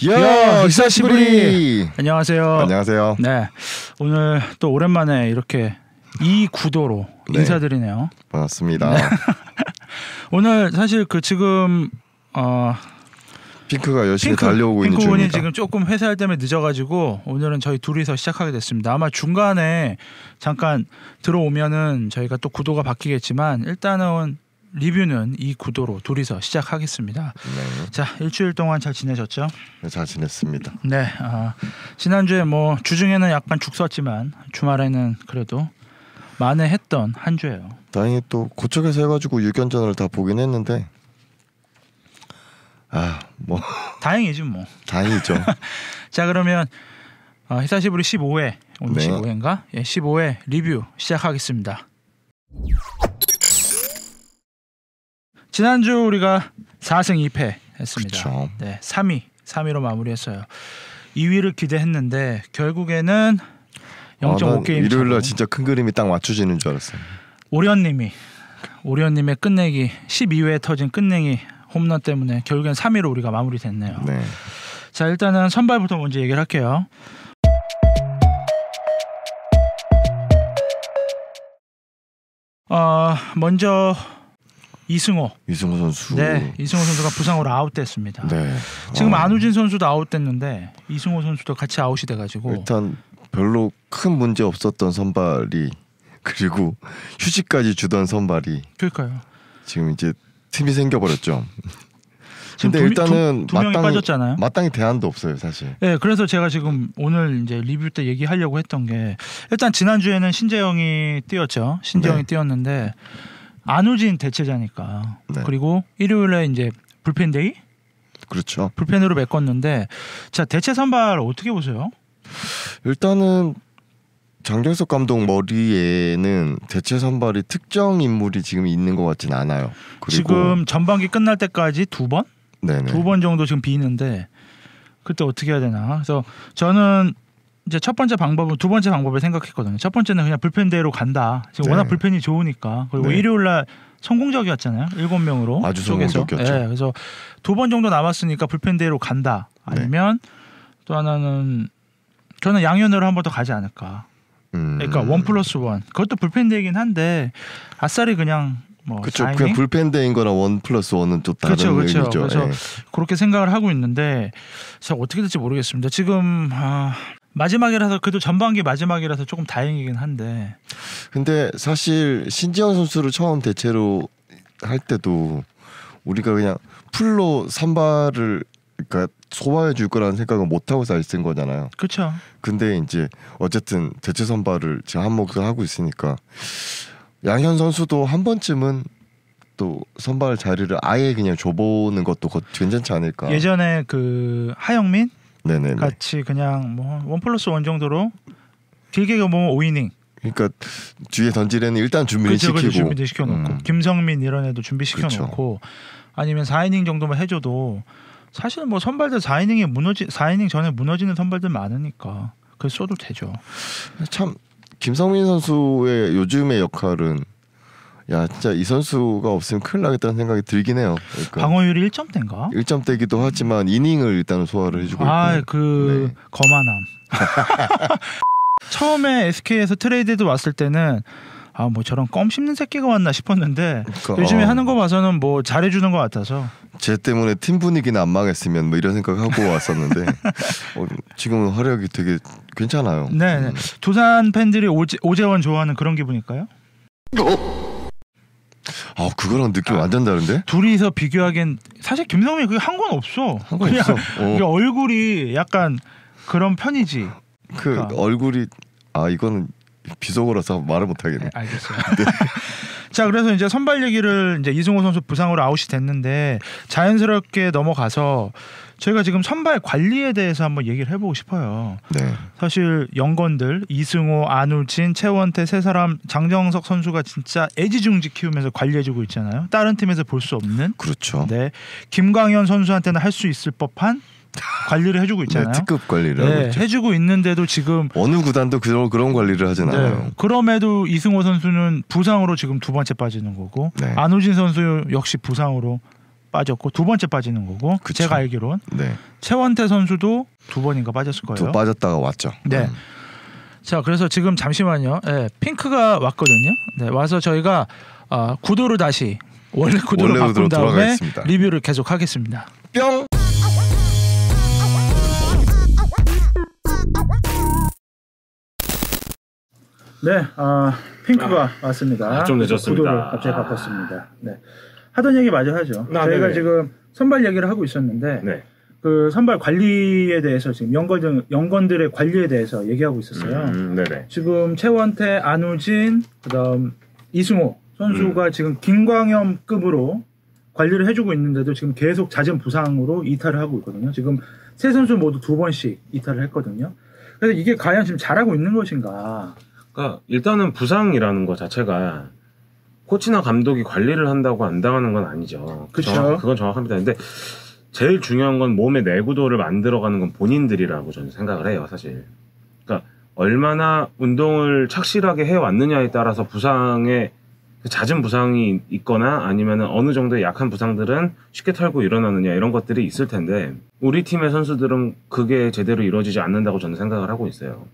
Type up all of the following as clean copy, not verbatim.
야, 히사시부리. 안녕하세요. 안녕하세요. 네, 오늘 또 오랜만에 이렇게 이 구도로 네. 인사드리네요. 반갑습니다. 네. 오늘 사실 그 지금 핑크가 열심히 달려오고 있는 핑크군이 중입니다. 지금 조금 회사 일 때문에 늦어가지고 오늘은 저희 둘이서 시작하게 됐습니다. 아마 중간에 잠깐 들어오면은 저희가 또 구도가 바뀌겠지만 일단은 리뷰는 이 구도로 둘이서 시작하겠습니다. 네. 자, 일주일 동안 잘 지내셨죠? 네, 잘 지냈습니다. 네, 지난주에 뭐 주중에는 약간 죽 썼지만 주말에는 그래도 만회했던 한 주예요. 다행히 또 고척에서 해가지고 6연전을 다 보긴 했는데 뭐 다행이지 뭐. 다행이죠. 자, 그러면 히사시부리 15회 오늘 네. 15회인가? 예, 15회 리뷰 시작하겠습니다. 지난주 우리가 4승 2패 했습니다. 그쵸. 네, 3위로 마무리했어요. 2위를 기대했는데 결국에는 0.5게임 일요일날 진짜 큰 그림이 딱 맞춰지는 줄 알았어요. 오리언님의 끝내기 12회에 터진 끝내기 홈런 때문에 결국엔 3위로 우리가 마무리됐네요. 네. 자, 일단은 선발부터 먼저 얘기를 할게요. 먼저 이승호 선수. 네, 이승호 선수가 부상으로 아웃됐습니다. 네. 지금 안우진 선수도 아웃됐는데 이승호 선수도 같이 아웃이 돼가지고 일단 별로 큰 문제 없었던 선발이 그리고 휴식까지 주던 선발이 그러니까요. 지금 이제 틈이 생겨버렸죠. 지금 근데 일단은 두 명이 빠졌잖아요. 마땅히 대안도 없어요, 사실. 네, 그래서 제가 지금 오늘 이제 리뷰 때 얘기하려고 했던 게 일단 지난주에는 신재영이 뛰었죠. 신재영이 네. 뛰었는데 안우진 대체자니까. 네. 그리고 일요일에 이제 불펜데이? 그렇죠. 불펜으로 메꿨는데 자, 대체 선발 어떻게 보세요? 일단은 장정석 감독 머리에는 대체 선발이 특정 인물이 지금 있는 것 같진 않아요. 그리고 지금 전반기 끝날 때까지 두 번 정도 지금 비는데 그때 어떻게 해야 되나? 그래서 저는 이제 두 번째 방법을 생각했거든요. 첫 번째는 그냥 불펜대로 간다. 지금 네. 워낙 불펜이 좋으니까. 그리고 네. 일요일날 성공적이었잖아요. 7명으로 아주 쪽에서. 성공적이었죠. 네, 그래서 2번 정도 남았으니까 불펜대로 간다. 아니면 또 하나는 저는 양현으로 한 번 더 가지 않을까. 그러니까 1+1. 그것도 불펜대이긴 한데 아싸리 그냥 뭐 그렇죠. 4이닝? 그냥 불펜대인 거랑 1+1은 또 다른 그렇죠. 의미죠. 그래서 예. 그렇게 생각을 하고 있는데 자, 어떻게 될지 모르겠습니다. 지금 마지막이라서 그래도 전반기 마지막이라서 조금 다행이긴 한데 근데 사실 신지영 선수를 처음 대체로 할 때도 우리가 그냥 풀로 선발을 그러니까 소화해 줄 거라는 생각은 못 하고 사실 거잖아요. 그렇죠. 근데 이제 어쨌든 대체 선발을 지금 한 몫을 하고 있으니까 양현 선수도 한 번쯤은 또 선발 자리를 아예 그냥 줘보는 것도 괜찮지 않을까. 예전에 그 하영민 네네. 같이 그냥 뭐 1+1 정도로 길게 보면 5이닝. 그러니까 뒤에 던지려는 일단 준비를 그렇죠, 시키고 준비를 시켜놓고 김성민 이런 애도 준비시켜놓고 아니면 4이닝 정도만 해줘도 사실 뭐 선발들 4이닝 전에 무너지는 선발들 많으니까 그래서 써도 되죠. 참 김성민 선수의 요즘의 역할은 진짜 이 선수가 없으면 큰일 나겠다는 생각이 들긴 해요. 그러니까 방어율이 1점대인가? 1점대기도 하지만 이닝을 일단 소화를 해주고 있고. 거만함. 처음에 SK에서 트레이드도 왔을 때는 뭐 저런 껌 씹는 새끼가 왔나 싶었는데 그러니까, 요즘에 하는 거 봐서는 뭐 잘해주는 것 같아서 쟤 때문에 팀 분위기는 안 망했으면 뭐 이런 생각하고 왔었는데 지금은 활약이 되게 괜찮아요. 네. 두산 팬들이 오재원 좋아하는 그런 기분일까요? 그거랑 느낌 완전 다른데? 둘이서 비교하기엔 사실 김성민이 그게 한 건 없어. 그냥 그게 얼굴이 약간 그런 편이지. 그러니까. 얼굴이 이거는 비속어라서 말을 못 하겠네. 네, 알겠어요. 네. 자, 그래서 이제 선발 얘기를 이제 이승호 선수 부상으로 아웃이 됐는데 자연스럽게 넘어가서 저희가 지금 선발 관리에 대해서 한번 얘기를 해보고 싶어요. 네. 사실 연건들 이승호, 안우진, 최원태 세 사람 장정석 선수가 진짜 애지중지 키우면서 관리해주고 있잖아요. 다른 팀에서 볼 수 없는. 그렇죠. 네. 김광현 선수한테는 할 수 있을 법한 관리를 해주고 있잖아요. 네, 특급 관리를 하고 있죠. 해주고 있는데도 지금 어느 구단도 그런 관리를 하진 않아요. 그럼에도 이승호 선수는 부상으로 지금 두 번째 빠지는 거고 안우진 선수 역시 부상으로 빠졌고 두 번째 빠지는 거고 그쵸. 제가 알기론 네. 최원태 선수도 2번인가 빠졌을 거예요. 또 빠졌다가 왔죠. 네. 자, 그래서 지금 잠시만요. 네, 핑크가 왔거든요. 네, 와서 저희가 구도를 다시 원래 구도로 바꾼 다음에 돌아가겠습니다. 리뷰를 계속 하겠습니다. 뿅. 네, 핑크가 왔습니다. 좀 늦었습니다. 구도를 갑자기 바꿨습니다. 네. 하던 얘기 마저 하죠. 저희가 네네. 지금 선발 얘기를 하고 있었는데 네. 그 선발 관리에 대해서 지금 연건들의 관리에 대해서 얘기하고 있었어요. 네네. 지금 최원태, 안우진, 그다음 이승호 선수가 지금 김광현급으로 관리를 해주고 있는데도 지금 계속 잦은 부상으로 이탈을 하고 있거든요. 지금 세 선수 모두 2번씩 이탈을 했거든요. 그래서 이게 과연 지금 잘하고 있는 것인가? 그러니까 일단은 부상이라는 것 자체가 코치나 감독이 관리를 한다고 안 당하는 건 아니죠. 그렇죠. 그건 정확합니다. 근데 제일 중요한 건 몸의 내구도를 만들어가는 건 본인들이라고 저는 생각을 해요, 사실. 그러니까 얼마나 운동을 착실하게 해왔느냐에 따라서 부상의 잦은 부상이 있거나 아니면 어느 정도의 약한 부상들은 쉽게 털고 일어나느냐 이런 것들이 있을 텐데 우리 팀의 선수들은 그게 제대로 이루어지지 않는다고 저는 생각을 하고 있어요.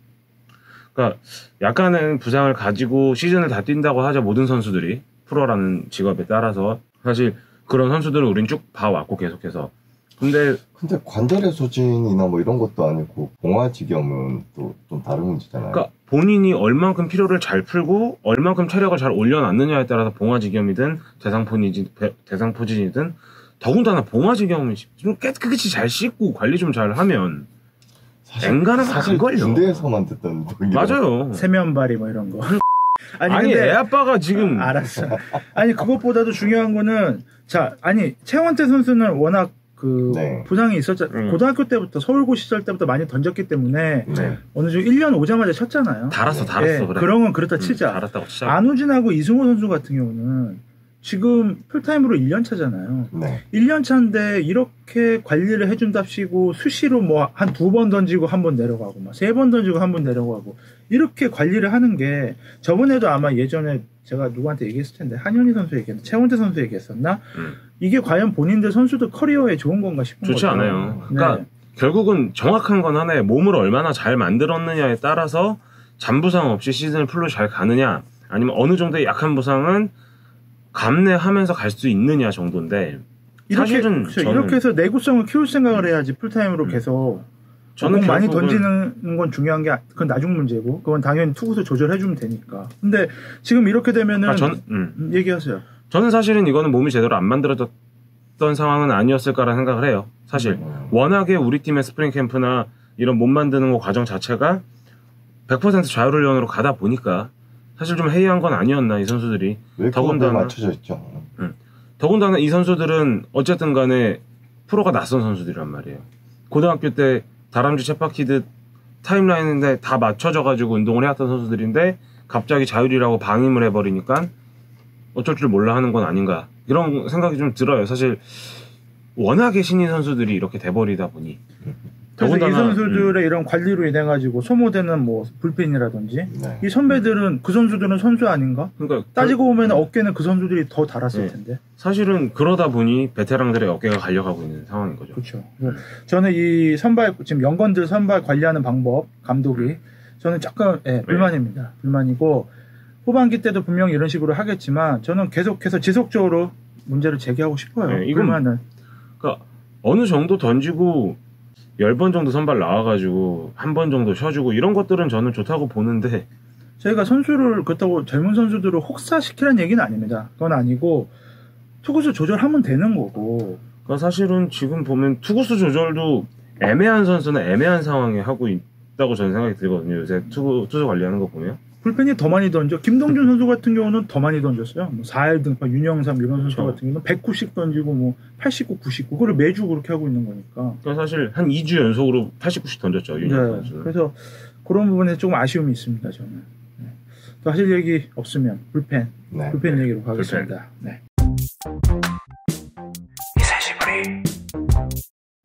그러니까 약간은 부상을 가지고 시즌을 다 뛴다고 하죠. 모든 선수들이 프로라는 직업에 따라서 사실 그런 선수들을 우린 쭉 봐왔고 계속해서. 근데 관절의 소진이나 뭐 이런 것도 아니고 봉화지겸은 또 좀 다른 문제잖아요. 그러니까 본인이 얼만큼 피로를 잘 풀고 얼만큼 체력을 잘 올려놨느냐에 따라서 봉화지겸이든 대상포진이든 더군다나 봉화지겸은 좀 깨끗이 잘 씻고 관리 좀 잘 하면 엔간하면 안 걸려. 군대에서만 듣던 맞아요. 세면발이 뭐 이런 거. 아니 애 아빠가 지금 알았어. 아니 그것보다도 중요한 거는 최원태 선수는 워낙 부상이 있었잖아요. 고등학교 때부터 서울고 시절 때부터 많이 던졌기 때문에 어느 정도 1년 오자마자 쳤잖아요. 달았어. 네, 그래. 그런 건 그렇다 치자. 달았다고 치자. 안우진하고 이승호 선수 같은 경우는 지금 풀타임으로 1년 차잖아요. 네. 1년 차인데 이렇게 관리를 해준답시고 수시로 뭐 한 2번 던지고 한 번 내려가고 막 3번 던지고 한 번 내려가고 이렇게 관리를 하는 게 저번에도 아마 예전에 제가 누구한테 얘기했을 텐데 한현희 선수 얘기했나 최원태 선수 얘기했었나 이게 과연 본인들 선수들 커리어에 좋은 건가 싶은 거죠. 좋지 않아요. 그러니까 네. 결국은 정확한 건 하나에 몸을 얼마나 잘 만들었느냐에 따라서 잔부상 없이 시즌을 풀로 잘 가느냐 아니면 어느 정도의 약한 부상은 감내하면서 갈 수 있느냐 정도인데 사실은 이렇게 해서 내구성을 키울 생각을 해야지 풀타임으로 계속 저는 많이 던지는 건 중요한 게 그건 나중 문제고 그건 당연히 투구수 조절해주면 되니까. 근데 지금 이렇게 되면은 얘기하세요. 저는 사실은 이거는 몸이 제대로 안 만들어졌던 상황은 아니었을까라는 생각을 해요. 사실 워낙에 우리 팀의 스프링 캠프나 이런 몸 만드는 거 과정 자체가 100% 자율훈련으로 가다 보니까 사실 좀 해이한 건 아니었나 이 선수들이. 더군다나 맞춰져 있죠. 더군다나 이 선수들은 어쨌든 간에 프로가 낯선 선수들이란 말이에요. 고등학교 때 다람쥐 쳇바퀴듯 타임라인인데 다 맞춰져가지고 운동을 해왔던 선수들인데 갑자기 자율이라고 방임을 해버리니까 어쩔 줄 몰라 하는 건 아닌가 이런 생각이 좀 들어요. 사실 워낙에 신인 선수들이 이렇게 돼버리다 보니 그래서 이 선수들의 이런 관리로 인해 가지고 소모되는 뭐 불펜이라든지 이 선배들은 그 선수들은 선수 아닌가? 그러니까 따지고 보면 어깨는 그 선수들이 더 달았을 텐데. 사실은 그러다 보니 베테랑들의 어깨가 갈려가고 있는 상황인 거죠. 그렇죠. 저는 이 선발 지금 연건들 선발 관리하는 방법 감독이 저는 조금 불만입니다. 불만이고 후반기 때도 분명히 이런 식으로 하겠지만 저는 계속해서 지속적으로 문제를 제기하고 싶어요. 이거는 그러니까 어느 정도 던지고 10번 정도 선발 나와가지고 한 번 정도 쉬어주고 이런 것들은 저는 좋다고 보는데 저희가 선수를 그렇다고 젊은 선수들을 혹사시키라는 얘기는 아닙니다. 그건 아니고 투구수 조절하면 되는 거고. 그러니까 사실은 지금 보면 투구수 조절도 애매한 선수는 애매한 상황에 하고 있다고 저는 생각이 들거든요. 요새 투수 관리하는 거 보면. 불펜이 더 많이 던져. 김동준 선수 같은 경우는 더 많이 던졌어요. 뭐 4할 등판, 윤영삼 이런 선수 같은 경우는 190 던지고 뭐 89, 99 그걸 매주 그렇게 하고 있는 거니까. 그러니까 사실 한 2주 연속으로 89씩 던졌죠. 윤영삼 선수는. 그래서 그런 부분에 조금 아쉬움이 있습니다. 저는. 또 하실 얘기 없으면 불펜 얘기로 가겠습니다. 네.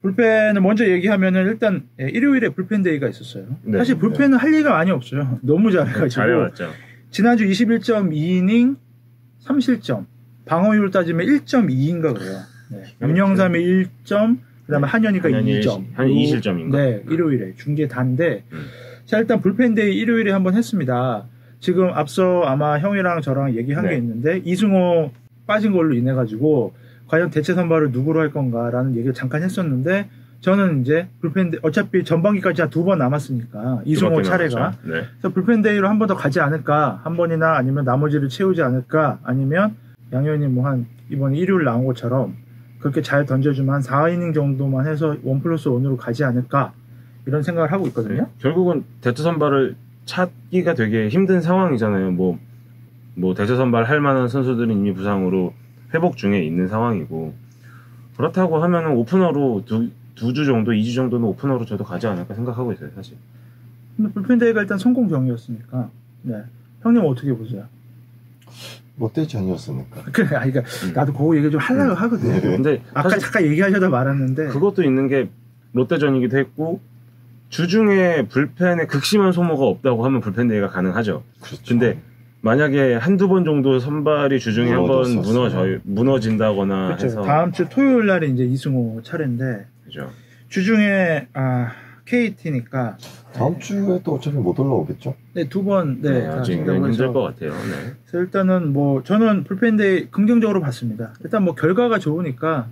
불펜을 먼저 얘기하면은 일단 일요일에 불펜 데이가 있었어요. 사실 불펜은 할 얘기가 많이 없어요. 너무 잘해가지고. 잘해왔죠. 지난주 21.2이닝 3실점 방어율 따지면 1.2인가 그래요. 네. 윤영삼이 1점, 그다음에 한현희가 2점. 한현희 2실점인가? 네, 일요일에 중계 단데. 자, 일단 불펜데이 일요일에 한번 했습니다. 지금 앞서 아마 형이랑 저랑 얘기한 게 있는데 이승호 빠진 걸로 인해 가지고 과연 대체 선발을 누구로 할 건가라는 얘기를 잠깐 했었는데 저는 이제 불펜데이 어차피 전반기까지 한 2번 남았으니까 이승호 차례가 그래서 불펜데이로 한 번 더 가지 않을까, 한 번이나 아니면 나머지를 채우지 않을까, 아니면 양현이 뭐 한 이번에 일요일 나온 것처럼 그렇게 잘 던져주면 한 4이닝 정도만 해서 1+1으로 가지 않을까 이런 생각을 하고 있거든요. 결국은 대체 선발을 찾기가 되게 힘든 상황이잖아요. 뭐 대체 선발 할 만한 선수들은 이미 부상으로 회복 중에 있는 상황이고, 그렇다고 하면은 오프너로 두 주 정도, 2주 정도는 오프너로 저도 가지 않을까 생각하고 있어요, 사실. 근데 불펜데이가 일단 성공경이었으니까. 네. 형님 어떻게 보세요? 롯데전이었으니까. 그래, 그러니까 나도 그거 얘기 좀 하려고 하거든요. 근데 아까 잠깐 얘기하려다 말았는데 그것도 있는 게 롯데전이기도 했고, 주중에 불펜에 극심한 소모가 없다고 하면 불펜데이가 가능하죠. 그렇죠. 근데 만약에 한두 번 정도 선발이 주중에 한번 무너진다거나 그렇죠. 해서 다음 주 토요일 날이 이제 이승호 차례인데 그죠. 주중에 KT니까 다음 주에 또 어차피 못 올라오겠죠? 네, 두 번 아직은 힘들 것 같아요. 네. 그래서 일단은 뭐 저는 불펜데이 긍정적으로 봤습니다. 일단 뭐 결과가 좋으니까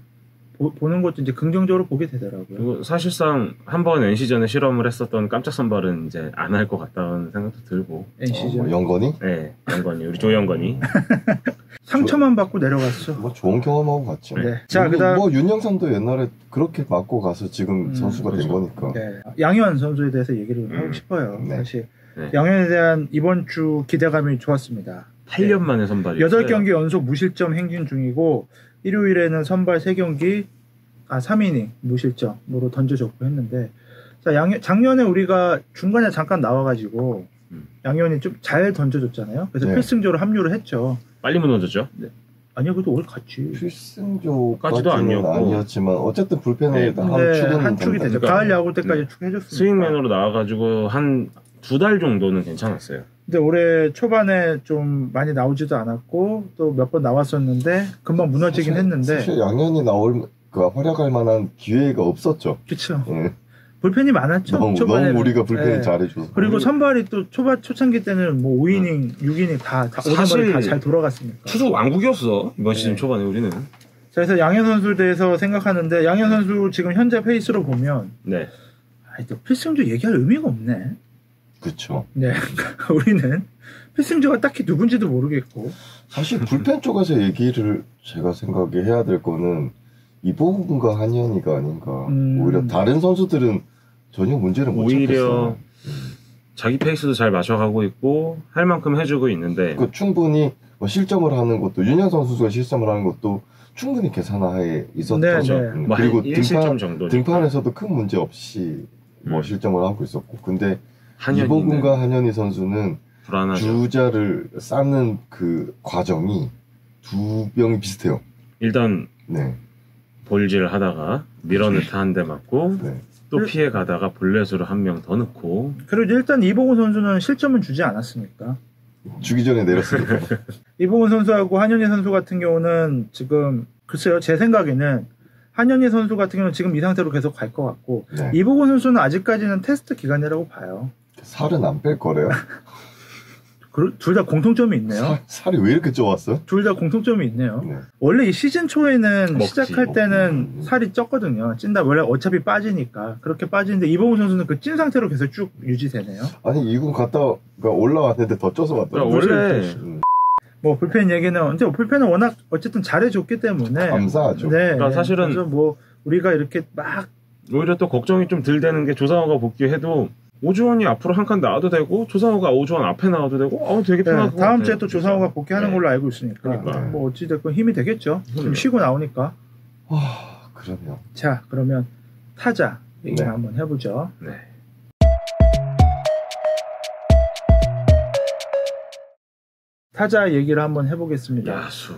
보는 것도 이제 긍정적으로 보게 되더라고요. 그리고 사실상 한번 NC전에 실험을 했었던 깜짝 선발은 이제 안 할 것 같다는 생각도 들고. NC전 영건이? 네, 영건이 우리 조영건이 상처만 받고 내려갔어. 뭐 좋은 경험하고 갔죠. 네. 자, 그다음 뭐 윤영삼도 옛날에 그렇게 맞고 가서 지금 선수가 된 거니까. 네. 양현 선수에 대해서 얘기를 하고 싶어요. 네. 사실 네. 양현에 대한 이번 주 기대감이 좋았습니다. 8년 만에 선발이었어요. 8경기 연속 무실점 행진 중이고 일요일에는 선발 3경기 3이닝 무실점으로 던져줬고 했는데, 자, 작년에 우리가 중간에 잠깐 나와가지고 양현이 좀 잘 던져줬잖아요. 그래서 필승조로 합류를 했죠. 빨리 무너졌죠? 네. 아니요, 그래도 오래 갔지. 필승조까지는 아니었지만 어쨌든 불펜에 한 축이 되죠. 가을 야구 때까지 축 해줬으니까. 스윙맨으로 나와가지고 한 2달 정도는 괜찮았어요. 근데 올해 초반에 좀 많이 나오지도 않았고 또 몇 번 나왔었는데 금방 무너지긴 했는데 사실 양현이 활약할 만한 기회가 없었죠. 그렇죠. 불펜이 많았죠. 너무 우리가 불펜을 잘해줘서. 그리고 선발이 또 초창기 때는 뭐 5이닝, 6이닝 다 사실 다 잘 돌아갔으니까. 투수 왕국이었어 이번 시즌 초반에 우리는. 자, 그래서 양현 선수에 대해서 생각하는데 양현 선수 지금 현재 페이스로 보면 또 필승조 얘기할 의미가 없네. 그렇죠. 네, 우리는 필승조가 딱히 누군지도 모르겠고. 사실 불펜 쪽에서 얘기를 제가 생각해 해야 될 거는 이보근과 한현희가 아닌가. 오히려 다른 선수들은 전혀 문제를 못 찾겠어요. 오히려 자기 페이스도 잘 맞춰가고 있고 할 만큼 해주고 있는데 충분히 실점을 하는 것도 윤영선 선수가 실점을 하는 것도 충분히 계산하에 있었던 거죠. 그리고 등판에서도 큰 문제 없이 실점을 하고 있었고, 근데 이보근과 한현희 선수는 불안하죠. 주자를 쌓는 그 과정이 두 명이 비슷해요. 일단 볼질을 하다가 밀어넣다 한 대 맞고 또 피해 가다가 볼넷으로 한 명 더 넣고. 그리고 일단 이보근 선수는 실점은 주지 않았으니까. 주기 전에 내렸으니까. 이보근 선수하고 한현희 선수 같은 경우는 지금 글쎄요, 제 생각에는 한현희 선수 같은 경우는 지금 이 상태로 계속 갈 것 같고 이보근 선수는 아직까지는 테스트 기간이라고 봐요. 살은 안 뺄 거래요? 둘 다 공통점이 있네요. 살이 왜 이렇게 쪄왔어요? 둘 다 공통점이 있네요. 원래 이 시즌 초에는 시작할 때는 살이 쪘거든요. 찐다. 원래 어차피 빠지니까. 그렇게 빠지는데 이보근 선수는 그 찐 상태로 계속 쭉 유지되네요. 아니 2군 갔다가 올라왔는데 더 쪄서 왔더라고요. 원래 뭐 불펜 얘기는 근데 불펜은 워낙 어쨌든 잘해줬기 때문에 감사하죠. 그러니까 사실은 그래서 뭐 우리가 이렇게 막 오히려 또 걱정이 좀 덜 되는 게 조상호가 복귀해도 오주원이 앞으로 한 칸 나와도 되고 조상호가 오주원 앞에 나와도 되고 되게 편하고 다음 주에 또 조상호가 복귀하는 걸로 알고 있으니까 뭐 어찌됐건 힘이 되겠죠. 좀 쉬고 나오니까. 그러면 자, 그러면 타자 얘기를 한번 해보죠. 타자 얘기를 한번 해보겠습니다. 야수.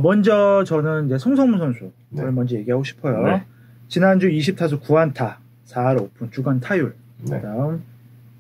먼저 저는 이제 송성문 선수를 먼저 얘기하고 싶어요. 지난주 20타수 9안타 4할 5푼 주간 타율. 그다음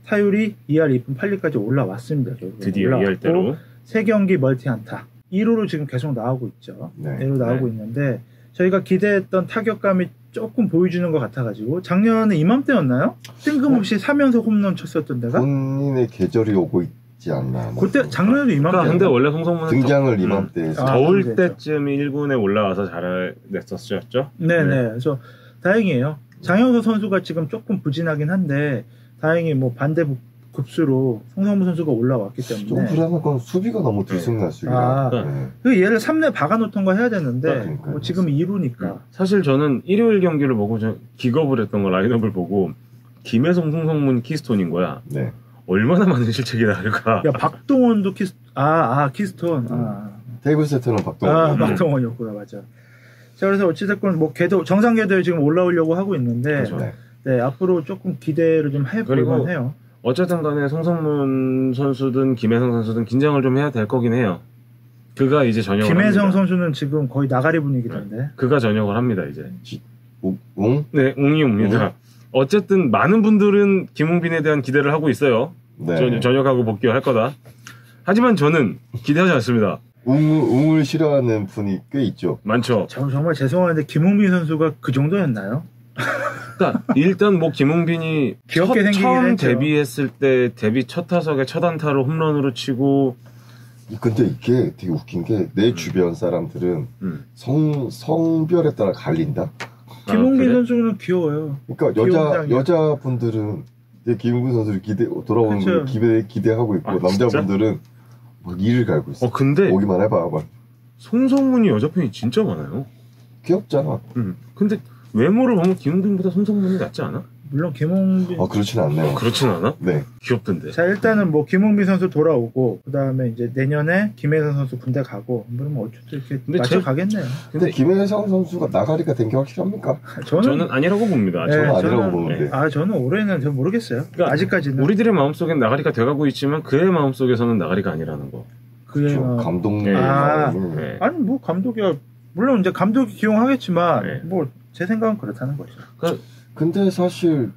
타율이 2할 2푼 8리까지 올라왔습니다. 드디어 2할대로 3경기 멀티 안타 1루로 지금 계속 나오고 있죠. 1루 나오고 있는데 저희가 기대했던 타격감이 조금 보여주는 것 같아가지고 작년에 이맘때였나요? 뜬금없이 3연속 홈런 쳤었던 데가 본인의 계절이 오고 있지 않나. 그때 작년에도 이맘때. 근데 원래 송성문은 등장을 이맘때에서 더울 그렇죠. 때쯤 1군에 올라와서 잘했었죠. 네네. 그래서 다행이에요. 장영석 선수가 지금 조금 부진하긴 한데 다행히 뭐 반대 급수로 송성문 선수가 올라왔기 좀 때문에. 불안한 건 수비가 너무 들쑥날쑥이라. 그 얘를 3루 박아놓던 거 해야 되는데 그러니까요. 뭐 지금 2루니까. 사실 저는 일요일 경기를 보고 기겁을 했던 거 라인업을 보고 김혜성, 송성문 키스톤인 거야. 네. 얼마나 많은 실책이 나올까. 야 박동원도 키스톤. 테이블 세터는 박동원. 박동원이었구나 맞아. 자 그래서 어찌됐건 뭐 궤도 정상 궤도에 지금 올라오려고 하고 있는데 그렇죠. 네 앞으로 조금 기대를 좀 해볼만 해요. 어쨌든 간에 송성문 선수든 김혜성 선수든 긴장을 좀 해야 될 거긴 해요. 그가 이제 전역을 김혜성 합니다. 선수는 지금 거의 나가리 분위기던데. 그가 전역을 합니다 이제. 웅? 네, 웅이 옵니다. 어쨌든 많은 분들은 김웅빈에 대한 기대를 하고 있어요. 네. 전역하고 복귀할 거다. 하지만 저는 기대하지 않습니다. 웅을 싫어하는 분이 꽤 있죠. 많죠. 정말 죄송한데 김웅빈 선수가 그 정도였나요? 그러니까 일단 뭐 김웅빈이 귀엽게 생기긴 처음 했죠. 데뷔했을 때 데뷔 첫 타석에 첫 안타를 홈런으로 치고. 근데 이게 되게 웃긴 게 내 주변 사람들은 성별에 따라 갈린다. 김웅빈 그래? 선수는 귀여워요. 그러니까 여자분들은 김웅빈 선수를 돌아오는 걸 기대하고 있고 남자분들은 막 이를 갈고 있어. 근데 오기만 해봐. 막. 송성문이 여자 팬이 진짜 많아요. 귀엽잖아. 근데 외모를 보면 김웅빈보다 송성문이 낫지 않아? 물론 김웅빈. 그렇진 않네요. 그렇진 않아? 네. 귀엽던데. 자 일단은 뭐 김웅빈 선수 돌아오고 그 다음에 이제 내년에 김혜성 선수 군대 가고 뭐 어쨌든 이렇게 맞춰 가겠네요. 근데 김혜성 선수가 나가리가 된 게 확실합니까? 저는 아니라고 봅니다. 네, 저는 아니라고 보는데. 저는 올해는 잘 모르겠어요. 그러니까 아직까지는 우리들의 마음속엔 나가리가 돼가고 있지만 그의 마음속에서는 나가리가 아니라는 거. 그의 감독 네. 마음을. 아니 뭐 감독이야 물론 이제 감독이 기용하겠지만 네. 뭐 제 생각은 그렇다는 거죠. 근데 사실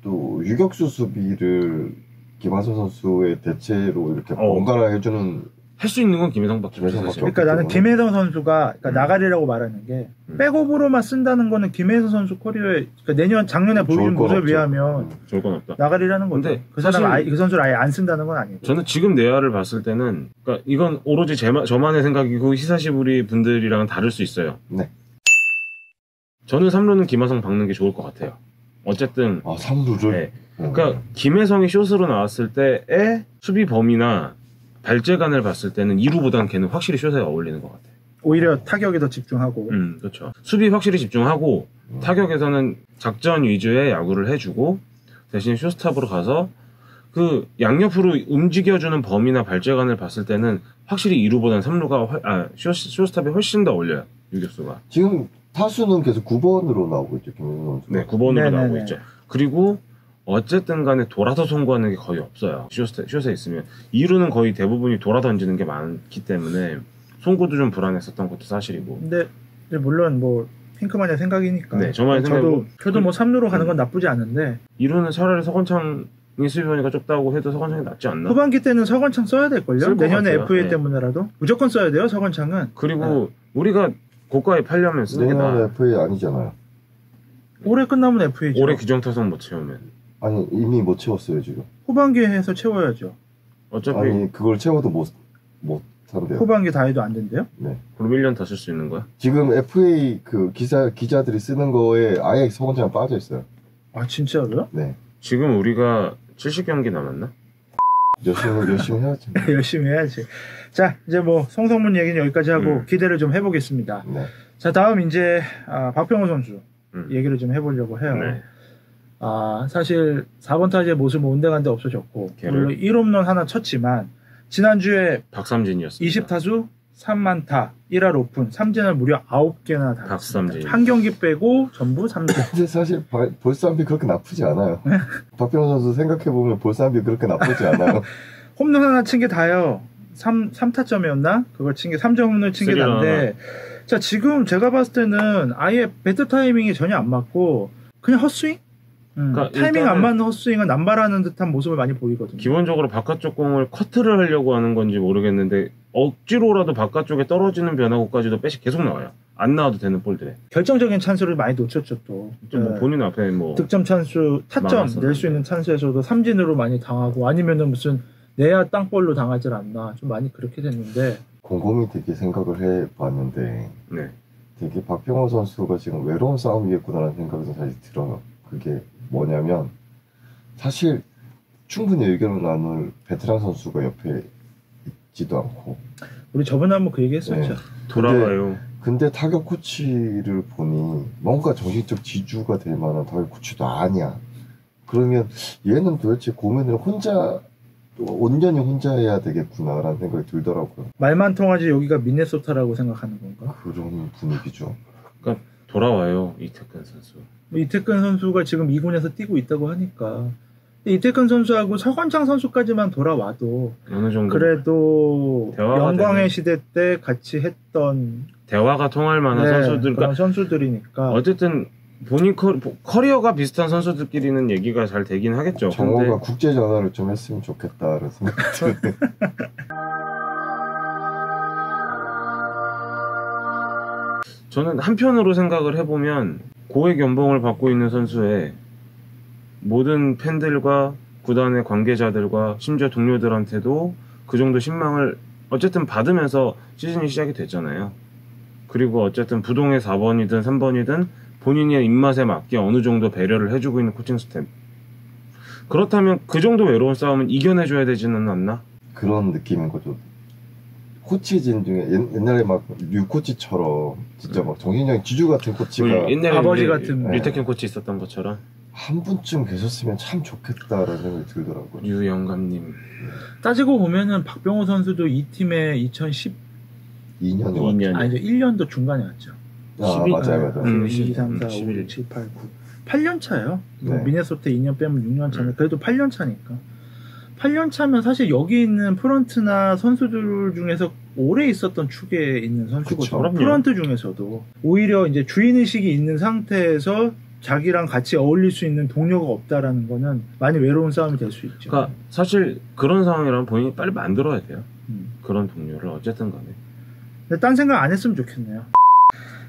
또 유격수 수비를 김하성 선수의 대체로 이렇게 번갈아 해주는 할 수 있는 건 김혜성밖에 없어. 사실. 그러니까 나는 김혜성 선수가 나가리라고 말하는 게 백업으로만 쓴다는 거는 김혜성 선수 커리어에 그러니까 작년에 보여준 모습에 비하면 좋을 건 없다. 나가리라는 건데 근데 그 사람 그 선수를 아예 안 쓴다는 건 아니고. 저는 지금 내야를 봤을 때는 그러니까 이건 오로지 저만의 생각이고 시사시부리 분들이랑은 다를 수 있어요. 네. 저는 3루는 김하성 박는 게 좋을 것 같아요. 어쨌든 3루를. 네. 그러니까 김혜성이 숏으로 나왔을 때의 수비 범위나 발재간을 봤을 때는 2루보다는 걔는 확실히 숏에 어울리는 것 같아요. 오히려 타격에 더 집중하고. 그렇죠. 수비 확실히 집중하고 타격에서는 작전 위주의 야구를 해주고 대신 숏스탑으로 가서 그 양옆으로 움직여주는 범위나 발재간을 봤을 때는 확실히 2루보다는 3루가 숏스탑이 훨씬 더 어울려요. 유격수가. 지금 타수는 계속 9번으로 나오고 있죠. 김혜성 선수. 네, 9번으로 나오고 있죠. 그리고 어쨌든 간에 돌아서 송구하는 게 거의 없어요. 숏에 있으면 2루는 거의 대부분이 돌아 던지는 게 많기 때문에 송구도 좀 불안했었던 것도 사실이고. 근데 물론 뭐 핑크만의 생각이니까. 네, 저만의 생각이고. 저도 뭐 3루로 가는 건 나쁘지 않은데 2루는 차라리 서건창이 수비하니까 좁다고 해도 서건창이 낫지 않나? 후반기 때는 서건창 써야 될걸요? 내년에 같아요. FA 네. 때문에라도 무조건 써야 돼요 서건창은. 그리고 우리가 고가에 팔려면 쓰는 게 내년에 나아. FA 아니잖아요. 올해 끝나면 FA죠. 올해 규정 타석 못 채우면. 아니 이미 못 채웠어요 지금. 후반기에 해서 채워야죠. 어차피 아니 그걸 채워도 못 한대요. 후반기 다 해도 안 된대요? 네. 그럼 1년 더 쓸 수 있는 거야? 지금 FA 그 기자들이 쓰는 거에 아예 서건창 빠져 있어요. 아 진짜로요? 네. 지금 우리가 70경기 남았나? 열심히 해야지. 열심히 해야지. 자 이제 뭐 송성문 얘기는 여기까지 하고 기대를 좀 해보겠습니다. 네. 자 다음 이제 박병호 선수 얘기를 좀 해보려고 해요. 네. 사실 4번 타자의 모습은 온데간데 없어졌고 걔를? 물론 1홈런 하나 쳤지만 지난주에 박삼진이었습니다. 20타수 3만타 1할 오픈 3진을 무려 9개나 다 박삼진. 한 경기 빼고 전부 3진. 근데 사실 볼쌈비 그렇게 나쁘지 않아요. 박병호 선수 생각해보면 볼쌈비 그렇게 나쁘지 않아요. 홈런 하나 친 게 다요. 3타점이었나? 그걸 친 게 3점 홈런 친 게 다인데 자 지금 제가 봤을 때는 아예 배트 타이밍이 전혀 안 맞고 그냥 헛스윙? 그러니까 타이밍 안 맞는 헛스윙은 남발하는 듯한 모습을 많이 보이거든요. 기본적으로 바깥쪽 공을 커트를 하려고 하는 건지 모르겠는데 억지로라도 바깥쪽에 떨어지는 변화구까지도 빼시 계속 나와요. 안 나와도 되는 볼들에. 결정적인 찬스를 많이 놓쳤죠 또. 뭐 본인 앞에 뭐 득점 찬스, 타점 낼 수 있는 찬스에서도 삼진으로 많이 당하고 아니면은 무슨 내야 땅볼로 당하질 않나 좀 많이 그렇게 됐는데. 곰곰이 되게 생각을 해봤는데 네. 되게 박병호 선수가 지금 외로운 싸움이겠구나라는 생각이 사실 들어요. 그게 뭐냐면 사실 충분히 의견을 나눌 베테랑 선수가 옆에 있지도 않고 우리 저번에 한번 그 얘기 했었죠. 네. 돌아가요. 근데 타격 코치를 보니 뭔가 정신적 지주가 될 만한 타격 코치도 아니야. 그러면 얘는 도대체 고민을 혼자 온전히 혼자 해야 되겠구나라는 생각이 들더라고요. 말만 통하지 여기가 미네소타라고 생각하는 건가? 그런 분위기죠. 그러니까 돌아와요 이태근 선수. 이태근 선수가 지금 2군에서 뛰고 있다고 하니까 이태근 선수하고 서건창 선수까지만 돌아와도 어느 정도 그래도 영광의 되네. 시대 때 같이 했던 대화가 통할 만한 네, 선수들. 그런 선수들이니까 어쨌든 본인 커리어가 비슷한 선수들끼리는 얘기가 잘 되긴 하겠죠. 정호가 근데 국제 전화를 좀 했으면 좋겠다라는 생각이 드는데 저는 한편으로 생각을 해보면 고액 연봉을 받고 있는 선수의 모든 팬들과 구단의 관계자들과 심지어 동료들한테도 그 정도 신망을 어쨌든 받으면서 시즌이 시작이 됐잖아요. 그리고 어쨌든 부동의 4번이든 3번이든 본인의 입맛에 맞게 어느 정도 배려를 해주고 있는 코칭 스텝. 그렇다면 그 정도 외로운 싸움은 이겨내줘야 되지는 않나? 그런 느낌인 거죠. 코치진 중에 옛날에 막 류코치처럼 진짜 막 정신적인 지주 같은 코치가 옛날에 아버지 같은 류태균 코치 있었던 것처럼 한 분쯤 계셨으면 참 좋겠다라는 생각이 들더라고요. 유영감님 따지고 보면은 박병호 선수도 이 팀에 2010 2년에 아니죠 1년도 중간에 왔죠. 아, 맞아요. 2, 3, 4, 5, 11. 6, 7, 8, 9 8년 차예요. 네. 미네소타 2년 빼면 6년 차인데 그래도 8년 차니까 8년 차면 사실 여기 있는 프런트나 선수들 중에서 오래 있었던 축에 있는 선수거든요. 그쵸, 프런트 중에서도 오히려 이제 주인의식이 있는 상태에서 자기랑 같이 어울릴 수 있는 동료가 없다라는 거는 많이 외로운 싸움이 될 수 있죠. 그러니까 사실 그런 상황이라면 본인이 빨리 만들어야 돼요. 그런 동료를 어쨌든 간에. 근데 딴 생각 안 했으면 좋겠네요.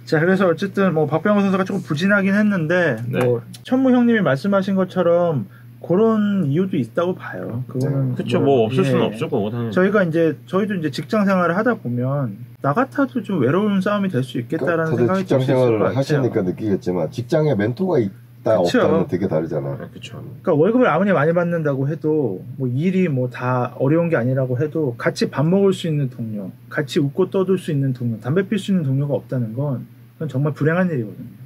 자, 그래서 어쨌든 뭐 박병호 선수가 조금 부진하긴 했는데 네. 뭐 천무 형님이 말씀하신 것처럼 그런 이유도 있다고 봐요. 그거는 그쵸, 뭐 없을 수는 없을 거고 당연히. 저희도 이제 직장 생활을 하다 보면 나 같아도 좀 외로운 싸움이 될 수 있겠다라는 다들 생각이 직장 들 수 있을 것 생활을 같아요. 하시니까 느끼겠지만 직장에 멘토가 있다 그쵸. 없다는 되게 다르잖아요. 그렇죠. 그러니까 월급을 아무리 많이 받는다고 해도 뭐 일이 뭐 다 어려운 게 아니라고 해도 같이 밥 먹을 수 있는 동료, 같이 웃고 떠들 수 있는 동료, 담배 필 수 있는 동료가 없다는 건 그건 정말 불행한 일이거든요.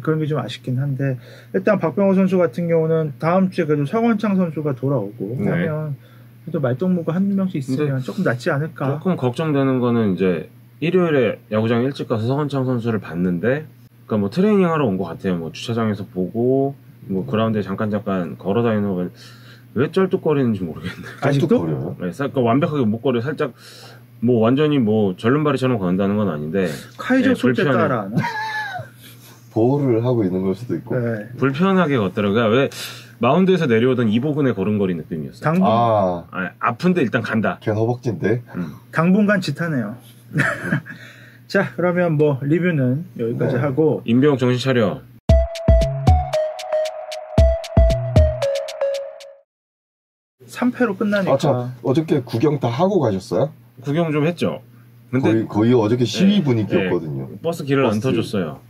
그런 게 좀 아쉽긴 한데 일단 박병호 선수 같은 경우는 다음 주에 그래도 서건창 선수가 돌아오고 네. 하면 그래도 말동무가 한두 명씩 있으면 조금 낫지 않을까. 조금 걱정되는 거는 이제 일요일에 야구장 일찍 가서 서건창 선수를 봤는데, 그러니까 뭐 트레이닝 하러 온 것 같아요. 뭐 주차장에서 보고 뭐 그라운드에 잠깐 걸어 다니는 거 왜 쩔뚝거리는지 모르겠네. 아직도? 거려요? 네, 그러니까 완벽하게 목걸이 살짝 뭐 완전히 뭐 절름발이처럼 건다는 건 아닌데 카이저 네, 솔때 불편해. 따라 하나? 보호를 하고 있는 걸 수도 있고. 네. 불편하게 걷더라고요. 왜 마운드에서 내려오던 이보근의 걸음걸이 느낌이었어요. 아픈데 일단 간다. 걔 허벅지인데. 당분간 짓하네요. 자, 그러면 뭐 리뷰는 여기까지 네. 하고 임병욱 정신 차려. (3패로) 끝나니까 참 어저께 구경 다 하고 가셨어요? 구경 좀 했죠. 근데 거의 어저께 시위 네, 분위기였거든요. 버스 길을 안 버스. 터줬어요.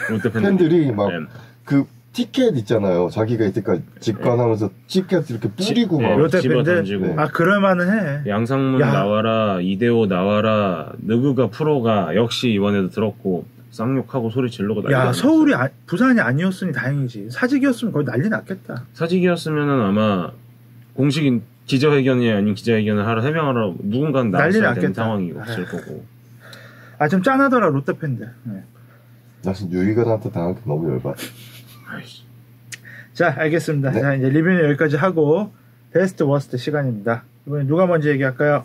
롯데 팬들이 막 네. 그 티켓 있잖아요. 자기가 이때까지 집관하면서 티켓 이렇게 뿌리고 막. 롯데 집어 팬들? 던지고. 네. 아 그럴만은 해. 양상문 야. 나와라, 이대호 나와라, 느그가 프로가 역시 이번에도 들었고 쌍욕하고 소리 지르고 난리가 야 났어요. 서울이 부산이 아니었으니 다행이지. 사직이었으면 거의 난리 났겠다. 사직이었으면은 아마 공식 기자회견이 아닌 기자회견을 하러 해명하러 누군가는 난리 나왔어야 되는 났겠다. 상황이 없을 거고. 아 좀 짠하더라 롯데 팬들. 네. 나 지금 유이가한테 당한 게 너무 열받아. 아이씨. 자 알겠습니다. 네. 자 이제 리뷰는 여기까지 하고 베스트 워스트 시간입니다. 이번엔 누가 먼저 얘기할까요?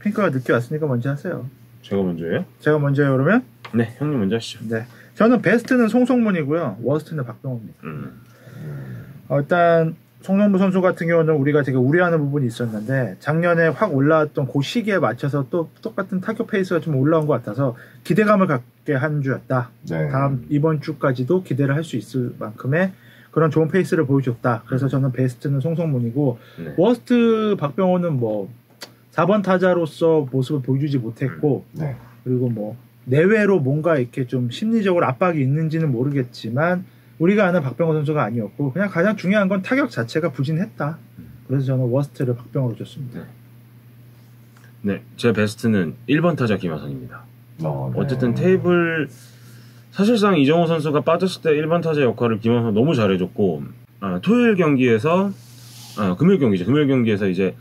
핑크가 늦게 왔으니까 먼저 하세요. 제가 먼저예요? 제가 먼저요 그러면? 네, 형님 먼저 하시죠. 네. 저는 베스트는 송송문이고요. 워스트는 박병호입니다. 일단 송성무 선수 같은 경우는 우리가 되게 우려하는 부분이 있었는데 작년에 확 올라왔던 그 시기에 맞춰서 또 똑같은 타격 페이스가 좀 올라온 것 같아서 기대감을 갖게 한 주였다. 네. 다음 이번 주까지도 기대를 할 수 있을 만큼의 그런 좋은 페이스를 보여줬다. 그래서 저는 베스트는 송성문이고 네. 워스트 박병호는 뭐 4번 타자로서 모습을 보여주지 못했고 네. 그리고 뭐 내외로 뭔가 이렇게 좀 심리적으로 압박이 있는지는 모르겠지만 우리가 아는 박병호 선수가 아니었고 그냥 가장 중요한 건 타격 자체가 부진했다. 그래서 저는 워스트를 박병호로 줬습니다. 네, 제 베스트는 1번 타자 김하성입니다. 네. 어쨌든 테이블 사실상 이정호 선수가 빠졌을 때 1번 타자 역할을 김하성 너무 잘해줬고 토요일 경기에서 금요일 경기죠. 금요일 경기에서 이제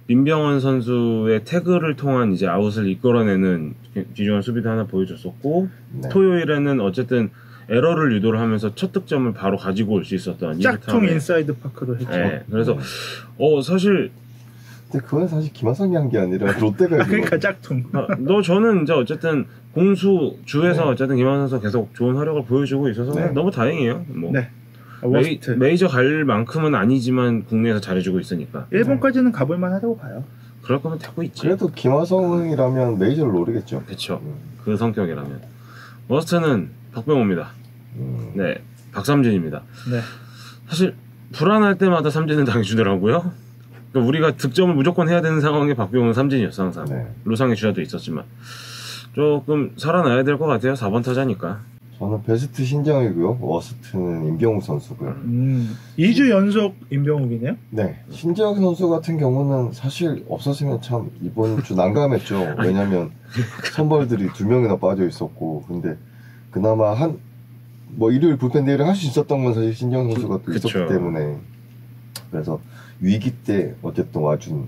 민병헌 선수의 태그를 통한 이제 아웃을 이끌어내는 귀중한 수비도 하나 보여줬었고 네. 토요일에는 어쨌든 에러를 유도를 하면서 첫 득점을 바로 가지고 올 수 있었던 짝퉁 이르타운의- 인사이드 파크를 했죠. 네, 그래서 사실 근데 그건 사실 김하성이 한 게 아니라 롯데가 그러니까 짝퉁. 저는 이제 어쨌든 공수 주에서 네. 어쨌든 김하성 선수 계속 좋은 활약을 보여주고 있어서 네. 너무 다행이에요. 뭐 네. 워스트. 메이저 갈 만큼은 아니지만 국내에서 잘해주고 있으니까 1번까지는 가볼만 하다고 봐요. 그럴 거면 되고 있지. 그래도 김하성이라면 메이저를 노리겠죠. 그렇죠. 그 성격이라면 워스트는 박병호입니다. 네, 박삼진입니다. 네. 사실 불안할 때마다 삼진은 당해주더라고요. 그러니까 우리가 득점을 무조건 해야 되는 상황에 박병호는 삼진이었어 항상. 네. 루상의 주자도 있었지만 조금 살아나야 될 것 같아요. 4번 타자니까. 저는 베스트 신정이고요. 워스트는 임병욱 선수고요. 2주 연속 임병욱이네요. 네, 신재혁 선수 같은 경우는 사실 없었으면 참 이번 주 난감했죠. 왜냐면 선발들이 2명이나 빠져 있었고, 근데 그나마 뭐 일요일 불펜 대회를 할 수 있었던 건 사실 신재혁 선수가 또 그쵸. 있었기 때문에, 그래서 위기 때 어쨌든 와준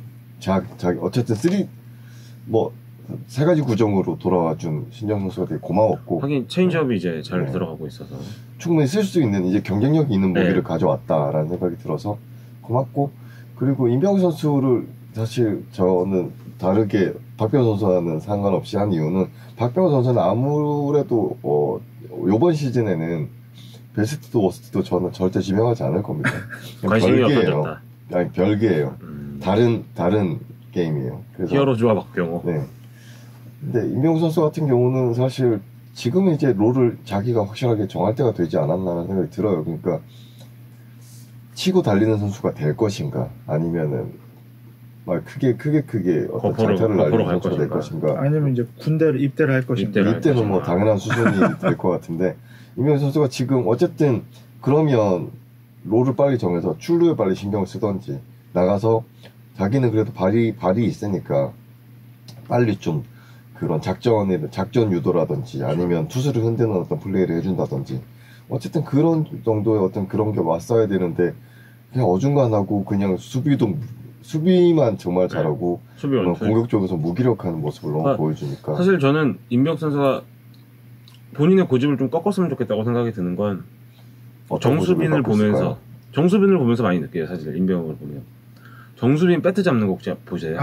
어쨌든 세 가지 구정으로 돌아와준 신재혁 선수가 되게 고마웠고, 하긴 체인지업이 이제 잘 네. 들어가고 있어서. 충분히 쓸 수 있는 이제 경쟁력이 있는 무기를 네. 가져왔다라는 생각이 들어서 고맙고, 그리고 임병욱 선수를 사실 저는 다르게 박병호 선수와는 상관없이 한 이유는 박병호 선수는 아무래도 이번 시즌에는 베스트도 워스트도 저는 절대 지명하지 않을 겁니다. 관심이 별개예요. 없어졌다. 아니 별개예요. 다른 게임이에요. 그래서 히어로즈와 박병호. 네. 근데 임병욱 선수 같은 경우는 사실 지금은 이제 롤을 자기가 확실하게 정할 때가 되지 않았나라는 생각이 들어요. 그러니까 치고 달리는 선수가 될 것인가, 아니면은 막 크게 어떤 장타를 날리는 선수가 될 것인가. 아니면 이제 군대를 입대를 할 것인가. 이때는 뭐 당연한 수준이 될 것 같은데, 임병욱 선수가 지금 어쨌든 그러면 롤을 빨리 정해서 출루에 빨리 신경을 쓰던지, 나가서 자기는 그래도 발이 있으니까 빨리 좀 그런 작전 유도라든지 아니면 투수를 흔드는 어떤 플레이를 해준다든지, 어쨌든 그런 정도의 어떤 그런 게 왔어야 되는데 그냥 어중간하고 그냥 수비만 정말 잘하고 수비 원투. 공격적에서 무기력한 모습을 너무 보여주니까. 사실 저는 임병욱 선수가 본인의 고집을 좀 꺾었으면 좋겠다고 생각이 드는 건 정수빈을 보면서 많이 느껴요. 사실 임병욱을 보면 정수빈 배트 잡는 거 보세요.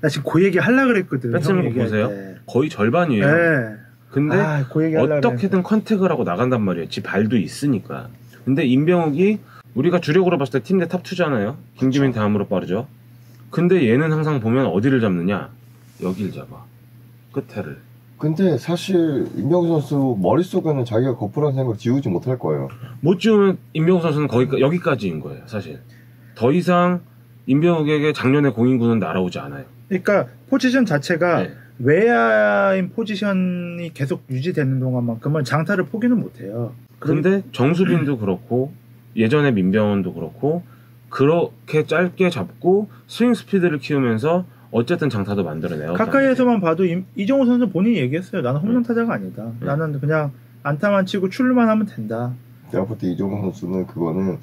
나 지금 그 얘기 하려고 그랬거든. 배트 잡는 거 보세요. 거의 절반이에요. 네. 근데 그 얘기 하려고 어떻게든 컨택을 하고 나간단 말이에요. 지 발도 있으니까. 근데 임병욱이 우리가 주력으로 봤을 때 팀 내 탑2잖아요. 김기민 다음으로 빠르죠. 근데 얘는 항상 보면 어디를 잡느냐? 여길 잡아. 끝에를. 근데 사실 임병욱 선수 머릿속에는 자기가 거푸란 생각 지우지 못할 거예요. 못 지우면 임병욱 선수는 여기까지인 거예요. 사실. 더 이상 임병욱에게 작년에 공인구는 날아오지 않아요. 그러니까 포지션 자체가 네. 외야인 포지션이 계속 유지되는 동안만큼은 장타를 포기는 못해요. 그런데 정수빈도 그렇고 예전에 민병헌도 그렇고 그렇게 짧게 잡고 스윙 스피드를 키우면서 어쨌든 장타도 만들어내요. 가까이에서만 봐도 이정호 선수 본인이 얘기했어요. 나는 홈런 타자가 아니다. 네. 나는 그냥 안타만 치고 출루만 하면 된다. 내가 볼 때 이종범 선수는 그거는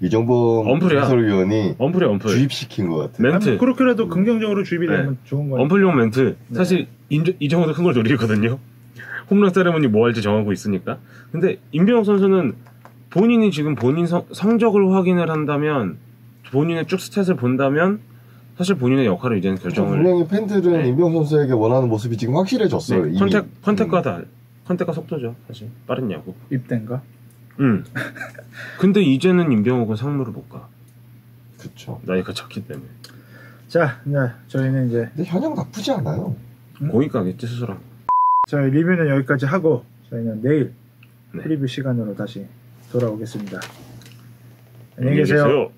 이종범 엄플이야. 해설위원이 엄플. 주입시킨 것 같아. 멘트. 아니, 그렇게라도 긍정적으로 주입이 되면 네. 좋은 거니까. 엄플용 멘트. 네. 사실 이정호도 큰 걸 노리거든요. 홈런 세레머니 뭐 할지 정하고 있으니까. 근데 임병욱 선수는 본인이 지금 본인 성적을 확인을 한다면, 본인의 쭉 스탯을 본다면 사실 본인의 역할을 이제는 결정을. 분명히 팬들은 네. 임병욱 선수에게 원하는 모습이 지금 확실해졌어요. 네. 이미. 컨택과 속도죠. 사실 빠른 야구. 입대인가? 근데 이제는 임병욱은 상무를 못 가. 그렇죠. 나이가 찼기 때문에. 자, 네, 저희는 이제 근데 현역 나쁘지 않아요. 공익 가겠지 스스로. 저희 리뷰는 여기까지 하고 저희는 내일 네. 프리뷰 시간으로 다시 돌아오겠습니다. 안녕히 계세요.